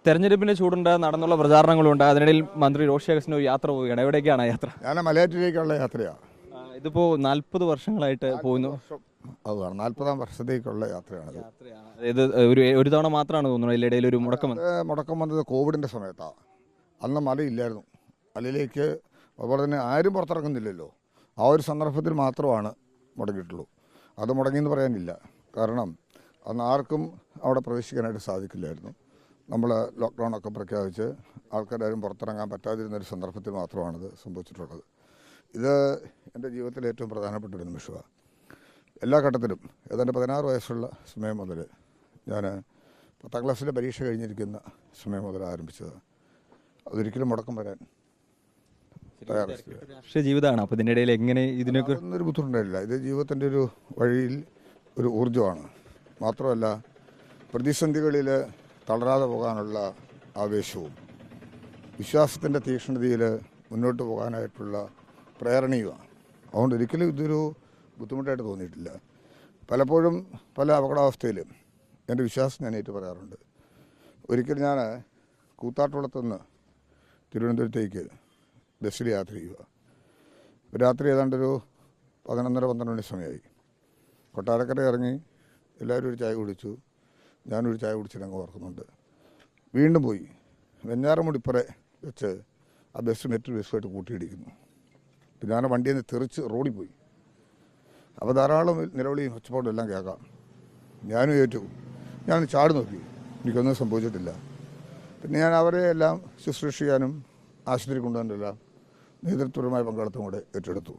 തെരഞ്ഞെടുപ്പിന്റെ ചൂടുണ്ട്, നടന്നുള്ള പ്രചാരണങ്ങളുണ്ട്. അതിനിടയിൽ മന്ത്രി റോഷി അഗസ്റ്റിൻ ഒരു യാത്ര പോവുകയാണ്. എവിടേക്കാണ് യാത്ര? ഞാൻ മലയാറ്റൂരിലേക്കുള്ള യാത്രയാണ്. ഇതിപ്പോ 40 വർഷങ്ങളായിട്ട് പോകുന്നു. അതാണ് 40-ാം വർഷത്തേക്കുള്ള യാത്രയാണത്. ഇത് ഒരു തവണ മാത്രമാണ് തോന്നുന്നത് ഇതിനിടയിൽ ഒരു മുടക്കം വന്നത്. മുടക്കം വന്നത് കോവിഡിൻ്റെ സമയത്താണ്. അന്ന് മലയില്ലായിരുന്നു. മലയിലേക്ക് അതുപോലെ തന്നെ ആരും പുറത്തിറങ്ങുന്നില്ലല്ലോ. ആ ഒരു സന്ദർഭത്തിൽ മാത്രമാണ് മുടങ്ങിയിട്ടുള്ളൂ. അത് മുടങ്ങിയെന്ന് പറയാനില്ല. കാരണം അന്ന് ആർക്കും അവിടെ പ്രവേശിക്കാനായിട്ട് സാധിക്കില്ലായിരുന്നു. നമ്മൾ ലോക്ക്ഡൗണൊക്കെ പ്രഖ്യാപിച്ച് ആൾക്കാരും പുറത്തിറങ്ങാൻ പറ്റാതിരുന്നൊരു സന്ദർഭത്തിൽ മാത്രമാണിത് സംഭവിച്ചിട്ടുള്ളത്. ഇത് എൻ്റെ ജീവിതത്തിലെ ഏറ്റവും പ്രധാനപ്പെട്ട ഒരു നിമിഷമാണ്. എല്ലാ ഘട്ടത്തിലും ഏതാണ്ട് 16 വയസ്സുള്ള സമയം മുതൽ ഞാൻ 10ാം ക്ലാസ്സിലെ പരീക്ഷ കഴിഞ്ഞിരിക്കുന്ന സമയം മുതൽ ആരംഭിച്ചത്. അതൊരിക്കലും മുടക്കം വരാൻ രാഷ്ട്രീയ ജീവിതമാണ്. അപ്പോൾ ഇതിൻ്റെ ഇടയിൽ എങ്ങനെ ഇതിനൊക്കെ ഒന്നൊരു ബുദ്ധിമുട്ടുണ്ടായില്ല. ഇത് ജീവിതത്തിൻ്റെ ഒരു വഴിയിൽ ഒരു ഊർജ്ജമാണ്. മാത്രമല്ല പ്രതിസന്ധികളിൽ തളരാതെ പോകാനുള്ള ആവേശവും വിശ്വാസത്തിൻ്റെ തീക്ഷ്ണതയിൽ മുന്നോട്ട് പോകാനായിട്ടുള്ള പ്രേരണയുമാണ്. അതുകൊണ്ട് ഒരിക്കലും ഇതൊരു ബുദ്ധിമുട്ടായിട്ട് തോന്നിയിട്ടില്ല. പലപ്പോഴും പല അപകടാവസ്ഥയിലും എൻ്റെ വിശ്വാസം ഞാൻ ഏറ്റു പറയാറുണ്ട്. ഒരിക്കൽ ഞാൻ കൂത്താട്ടുകുളത്തുനിന്ന് തിരുവനന്തപുരത്തേക്ക് ബസ്സിൽ യാത്ര ചെയ്യുക. രാത്രി ഏതാണ്ടൊരു 11:30-12 മണി സമയമായി. കൊട്ടാരക്കര ഇറങ്ങി എല്ലാവരും ഒരു ചായ കുടിച്ചു. ഞാനൊരു ചായ കുടിച്ചിട്ടങ്ങ് ഓർക്കുന്നുണ്ട്. വീണ്ടും പോയി വെഞ്ഞാറമുടിപ്പുറ വെച്ച് ആ ബസ് മറ്റൊരു ബസ്സുമായിട്ട് കൂട്ടിയിടിക്കുന്നു. പിന്നെ ഞാൻ വണ്ടിയിൽ നിന്ന് തെറിച്ച് റോഡിൽ പോയി. അപ്പോൾ ധാരാളം നിലവിളിയും ഒച്ചപ്പാടും എല്ലാം കേൾക്കാം. ഞാനും ഏറ്റു. ഞാൻ ചാടി നോക്കി. എനിക്കൊന്നും സംഭവിച്ചിട്ടില്ല. പിന്നെ ഞാൻ അവരെ എല്ലാം ശുശ്രൂഷിക്കാനും ആശുപത്രി കൊണ്ടുവന്നെല്ലാം നേതൃത്വപരമായ പങ്കാളിത്തം കൂടെ ഏറ്റെടുത്തു.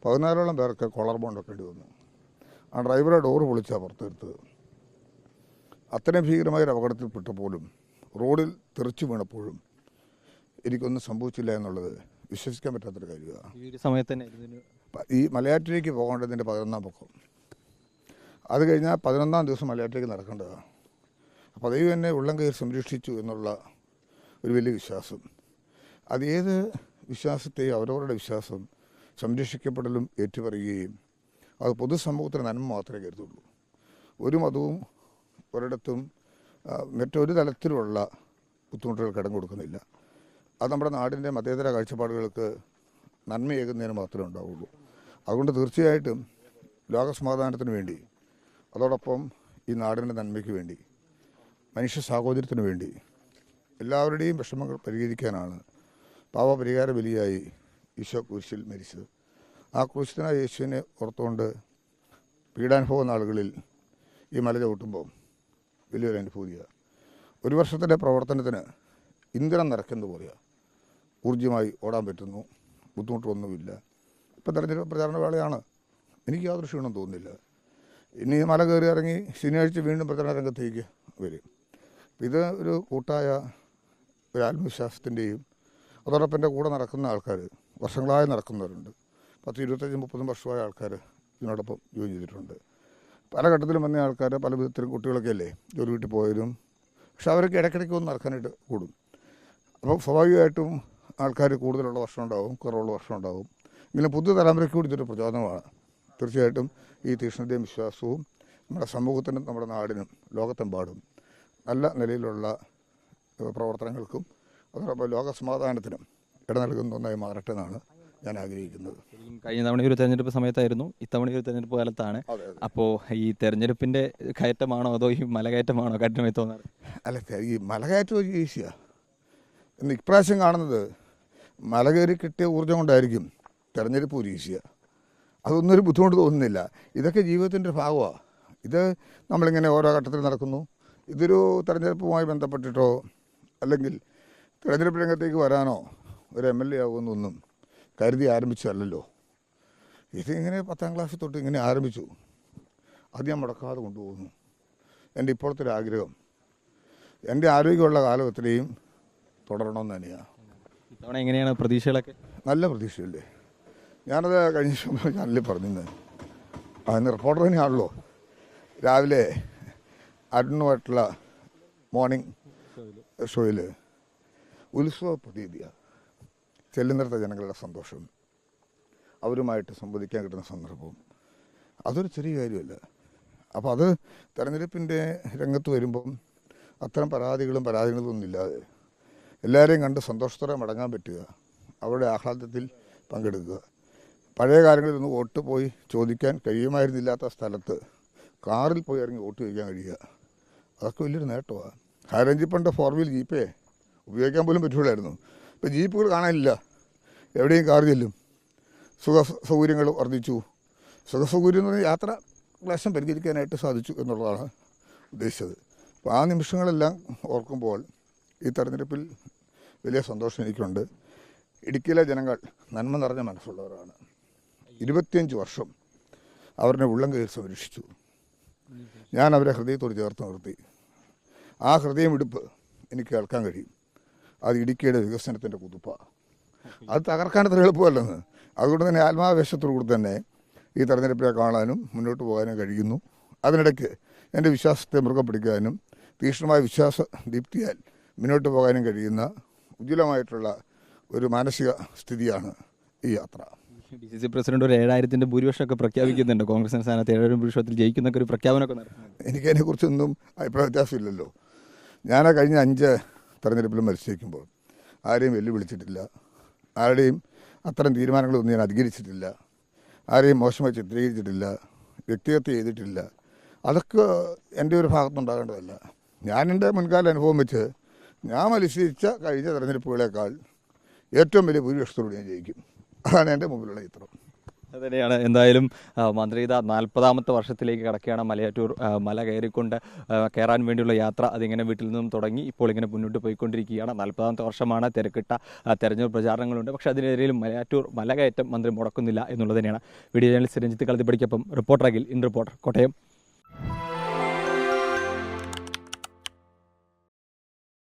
14ഓളം പേർക്ക് കോളർ ബോണ്ടൊക്കെ ഇടി വന്നു. ആ ഡ്രൈവറെ ഡോറ് പൊളിച്ചാണ് പുറത്തെടുത്തത്. അത്രയും ഭീകരമായൊരു അപകടത്തിൽപ്പെട്ടപ്പോഴും റോഡിൽ തെറിച്ചു വീണപ്പോഴും എനിക്കൊന്നും സംഭവിച്ചില്ല എന്നുള്ളത് വിശ്വസിക്കാൻ പറ്റാത്തൊരു കാര്യമാണ്. ഈ സമയത്ത് തന്നെ ഈ മലയാറ്റൂരിലേക്ക് പോകേണ്ടതിൻ്റെ 11ാം പൊക്കം. അത് കഴിഞ്ഞാൽ 11ാം ദിവസം മലയാറ്റൂരിലേക്ക് നടക്കേണ്ടതാണ്. അപ്പോൾ ദൈവം എന്നെ ഉള്ളം കയറി സംരക്ഷിച്ചു എന്നുള്ള ഒരു വലിയ വിശ്വാസം. അതേത് വിശ്വാസത്തെയും അവരവരുടെ വിശ്വാസം സംരക്ഷിക്കപ്പെടലും ഏറ്റുപറയുകയും അത് പൊതുസമൂഹത്തിന് നന്മ മാത്രമേ കരുതുള്ളൂ. ഒരു മതവും ഒരിടത്തും മറ്റൊരു തലത്തിലുള്ള ബുദ്ധിമുട്ടുകൾക്ക് ഇടം കൊടുക്കുന്നില്ല. അത് നമ്മുടെ നാടിൻ്റെ മതേതര കാഴ്ചപ്പാടുകൾക്ക് നന്മയേകുന്നതിന് മാത്രമേ ഉണ്ടാവുള്ളൂ. അതുകൊണ്ട് തീർച്ചയായിട്ടും ലോകസമാധാനത്തിന് വേണ്ടി, അതോടൊപ്പം ഈ നാടിൻ്റെ നന്മയ്ക്ക് വേണ്ടി, മനുഷ്യ സാഹോദര്യത്തിന് വേണ്ടി എല്ലാവരുടെയും വിഷമങ്ങൾ പരിഹരിക്കാനാണ് പാപപരിഹാര ബലിയായി ഈശോ കുരിശിൽ മരിച്ചത്. ആ ക്രൂശിതനായ യേശുവിനെ ഓർത്തുകൊണ്ട് പീഡാനുഭവ നാളുകളിൽ ഈ മല ചവിട്ടുമ്പോൾ വലിയൊരു അനുഭൂതിയാണ്. ഒരു വർഷത്തിൻ്റെ പ്രവർത്തനത്തിന് ഇന്ധനം നിറയ്ക്കുന്ന പോലെയാണ്. ഊർജ്ജമായി ഓടാൻ പറ്റുന്നു. ബുദ്ധിമുട്ടൊന്നുമില്ല. ഇപ്പം തെരഞ്ഞെടുപ്പ് പ്രചാരണ വേളയാണ്. എനിക്ക് യാതൊരു ക്ഷീണം തോന്നുന്നില്ല. ഇനി മല കയറി ഇറങ്ങി ശനിയാഴ്ച വീണ്ടും പ്രചരണ രംഗത്തേക്ക് വരും. ഇത് ഒരു കൂട്ടായ ഒരു ആത്മവിശ്വാസത്തിൻ്റെയും അതോടൊപ്പം എൻ്റെ കൂടെ നടക്കുന്ന ആൾക്കാർ വർഷങ്ങളായി നടക്കുന്നവരുണ്ട്. 10, 25, 30 വർഷമായ ആൾക്കാർ ഇതിനോടൊപ്പം ജോയിൻ ചെയ്തിട്ടുണ്ട്. പല ഘട്ടത്തിലും വന്ന ആൾക്കാർ പല വിധത്തിലും കുട്ടികളൊക്കെ അല്ലേ ജോലി വീട്ടിൽ പോയതും. പക്ഷെ അവരൊക്കെ ഇടയ്ക്കിടയ്ക്ക് ഒന്ന് നടക്കാനായിട്ട് കൂടും. അപ്പോൾ സ്വാഭാവികമായിട്ടും ആൾക്കാർ കൂടുതലുള്ള വർഷം ഉണ്ടാവും, കുറവുള്ള വർഷം ഉണ്ടാവും. ഇങ്ങനെ പുതിയ തലമുറയ്ക്ക് കൂടി ഇതൊരു പ്രചോദനമാണ്. തീർച്ചയായിട്ടും ഈ തീക്ഷ്ണതയും വിശ്വാസവും നമ്മുടെ സമൂഹത്തിനും നമ്മുടെ നാടിനും ലോകത്തെമ്പാടും നല്ല നിലയിലുള്ള പ്രവർത്തനങ്ങൾക്കും അതോടൊപ്പം ലോകസമാധാനത്തിനും ഇട നൽകുന്ന ഒന്നായി മാറട്ടെ എന്നാണ് ഞാൻ ആഗ്രഹിക്കുന്നത്. കഴിഞ്ഞ തവണ ഒരു തെരഞ്ഞെടുപ്പ് സമയത്തായിരുന്നു, ഇത്തവണ ഒരു തെരഞ്ഞെടുപ്പ് കാലത്താണ്. അപ്പോൾ ഈ തെരഞ്ഞെടുപ്പിൻ്റെ കയറ്റമാണോ അതോ ഈ മലകയറ്റമാണോ കഠിനമായി തോന്നാറ്? അല്ല, ഈ മലകയറ്റം ഒരു ഈസിയാണ്. എന്ന് ഇപ്രാവശ്യം കാണുന്നത് മല കയറി കിട്ടിയ ഊർജ്ജം കൊണ്ടായിരിക്കും തെരഞ്ഞെടുപ്പ് ഒരു ഈസിയാണ്. അതൊന്നും ഒരു ബുദ്ധിമുട്ട് തോന്നുന്നില്ല. ഇതൊക്കെ ജീവിതത്തിൻ്റെ ഒരു ഭാഗമാണ്. ഇത് നമ്മളിങ്ങനെ ഓരോ ഘട്ടത്തിൽ നടക്കുന്നു. ഇതൊരു തെരഞ്ഞെടുപ്പുമായി ബന്ധപ്പെട്ടിട്ടോ അല്ലെങ്കിൽ തെരഞ്ഞെടുപ്പ് രംഗത്തേക്ക് വരാനോ ഒരു MLA ആകുമെന്നൊന്നും കരുതി ആരംഭിച്ചതല്ലല്ലോ. ഇതിങ്ങനെ 10ാം ക്ലാസ്സിൽ തൊട്ട് ഇങ്ങനെ ആരംഭിച്ചു. അത് ഞാൻ മുടക്കാതെ കൊണ്ടുപോകുന്നു. എൻ്റെ ഇപ്പോഴത്തെ ഒരു ആഗ്രഹം എൻ്റെ ആരോഗ്യമുള്ള കാലം എത്രയും തുടരണമെന്ന് തന്നെയാണ്. ഇത്തവണ എങ്ങനെയാണ് പ്രതീക്ഷകളൊക്കെ? നല്ല പ്രതീക്ഷയല്ലേ. ഞാനത് കഴിഞ്ഞ ചാനലിൽ പറഞ്ഞിരുന്നത്. അതിന് റിപ്പോർട്ടർ തന്നെയാണല്ലോ. രാവിലെ അരുണുമായിട്ടുള്ള മോർണിംഗ് ഷോയിൽ ഉത്സവ പ്രതീതിയാണ്. ചെല്ലുന്നിടത്ത ജനങ്ങളുടെ സന്തോഷം, അവരുമായിട്ട് സംവദിക്കാൻ കിട്ടുന്ന സന്ദർഭവും അതൊരു ചെറിയ കാര്യമല്ല. അപ്പോൾ അത് തെരഞ്ഞെടുപ്പിൻ്റെ രംഗത്ത് വരുമ്പം അത്തരം പരാതികളൊന്നും ഇല്ലാതെ എല്ലാവരെയും കണ്ട് സന്തോഷത്തോടെ മടങ്ങാൻ പറ്റുക, അവരുടെ ആഹ്ലാദത്തിൽ പങ്കെടുക്കുക. പഴയ കാലങ്ങളിൽ നിന്ന് വോട്ട് പോയി ചോദിക്കാൻ കഴിയുമായിരുന്നില്ലാത്ത സ്ഥലത്ത് കാറിൽ പോയി ഇറങ്ങി വോട്ട് ചോദിക്കാൻ കഴിയുക, അതൊക്കെ വലിയൊരു നേട്ടമാണ്. ഹൈറേഞ്ചിൽ പണ്ട് 4 വീൽ ജീപ്പേ ഉപയോഗിക്കാൻ പോലും പറ്റുകയില്ലായിരുന്നു. ഇപ്പോൾ ജീപ്പുകൾ കാണാനില്ല, എവിടെയും കാർ ചെല്ലും. സൗകര്യങ്ങൾ വർദ്ധിച്ചു. സുഖസൗകര്യം എന്ന് പറഞ്ഞാൽ യാത്ര ക്ലേശം പരിഹരിക്കാനായിട്ട് സാധിച്ചു എന്നുള്ളതാണ് ഉദ്ദേശിച്ചത്. അപ്പോൾ ആ നിമിഷങ്ങളെല്ലാം ഓർക്കുമ്പോൾ ഈ തെരഞ്ഞെടുപ്പിൽ വലിയ സന്തോഷം എനിക്കുണ്ട്. ഇടുക്കിയിലെ ജനങ്ങൾ നന്മ നിറഞ്ഞ മനസ്സുള്ളവരാണ്. 25 വർഷം അവരുടെ ഉള്ളം കയറി സംരക്ഷിച്ചു. ഞാൻ അവരെ ഹൃദയത്തോട് ചേർത്ത് നിർത്തി. ആ ഹൃദയമിടിപ്പ് എനിക്ക് കേൾക്കാൻ കഴിയും. അത് ഇടുക്കിയുടെ വികസനത്തിൻ്റെ കുതിപ്പാണ്. അത് തകർക്കാൻ അത്ര എളുപ്പമല്ലെന്ന്. അതുകൊണ്ട് തന്നെ ആത്മാവേശത്തോടു കൂടി തന്നെ ഈ തെരഞ്ഞെടുപ്പിനെ കാണാനും മുന്നോട്ട് പോകാനും കഴിയുന്നു. അതിനിടയ്ക്ക് എൻ്റെ വിശ്വാസത്തെ മുറുകെ പിടിക്കാനും തീക്ഷ്ണമായ വിശ്വാസ ദീപ്തിയാൽ മുന്നോട്ട് പോകാനും കഴിയുന്ന ഉജ്ജ്വലമായിട്ടുള്ള ഒരു മാനസിക സ്ഥിതിയാണ് ഈ യാത്ര. DCC പ്രസിഡന്റ് ഒരു 7000-ന്റെ ഭൂരിപക്ഷമൊക്കെ പ്രഖ്യാപിക്കുന്നുണ്ട്. കോൺഗ്രസിന്റെ സ്ഥാനത്ത് 7000 ഭൂരിപക്ഷത്തിൽ ജയിക്കുന്നൊക്കെ ഒരു പ്രഖ്യാപനമൊക്കെ നടത്തുന്നുണ്ട്. എനിക്കതിനെക്കുറിച്ചൊന്നും അഭിപ്രായ വ്യത്യാസമില്ലല്ലോ. ഞാൻ കഴിഞ്ഞ 5 തെരഞ്ഞെടുപ്പിലും മത്സരിക്കുമ്പോൾ ആരെയും വെല്ലുവിളിച്ചിട്ടില്ല, ആരുടെയും അത്തരം തീരുമാനങ്ങളൊന്നും ഞാൻ അധികരിച്ചിട്ടില്ല, ആരെയും മോശമായി ചിത്രീകരിച്ചിട്ടില്ല, വ്യക്തിഹത്യ ചെയ്തിട്ടില്ല. അതൊക്കെ എൻ്റെ ഒരു ഭാഗത്തുനിന്നുണ്ടാകേണ്ടതല്ല. ഞാൻ എൻ്റെ മുൻകാല അനുഭവം വെച്ച് ഞാൻ മത്സരിച്ച കഴിഞ്ഞ തെരഞ്ഞെടുപ്പുകളേക്കാൾ ഏറ്റവും വലിയ ഭൂരിപക്ഷത്തോട് ഞാൻ ജയിക്കും. അതാണ് എൻ്റെ മുമ്പിലുള്ള ചിത്രം. അതുതന്നെയാണ്. എന്തായാലും മന്ത്രി ഇതാ 40ാമത്തെ വർഷത്തിലേക്ക് കടക്കുകയാണ്. മലയാറ്റൂർ മല കയറാൻ വേണ്ടിയുള്ള യാത്ര അതിങ്ങനെ വീട്ടിൽ നിന്നും തുടങ്ങി ഇപ്പോൾ ഇങ്ങനെ മുന്നോട്ട് പോയിക്കൊണ്ടിരിക്കുകയാണ്. 40ാമത്തെ വർഷമാണ്. തിരക്കിട്ട തെരഞ്ഞെടുപ്പ് പ്രചാരണങ്ങളുണ്ട്. പക്ഷേ അതിനെതിരെയും മലയാറ്റൂർ മലകയറ്റം മന്ത്രി മുടക്കുന്നില്ല എന്നുള്ളത് തന്നെയാണ്. വീഡിയോ ജേർണലിസ്റ്റ് രഞ്ജിത്ത് കളത്തിപ്പടിക്കൊപ്പം reporter Akhil, in reporter, Kottayam.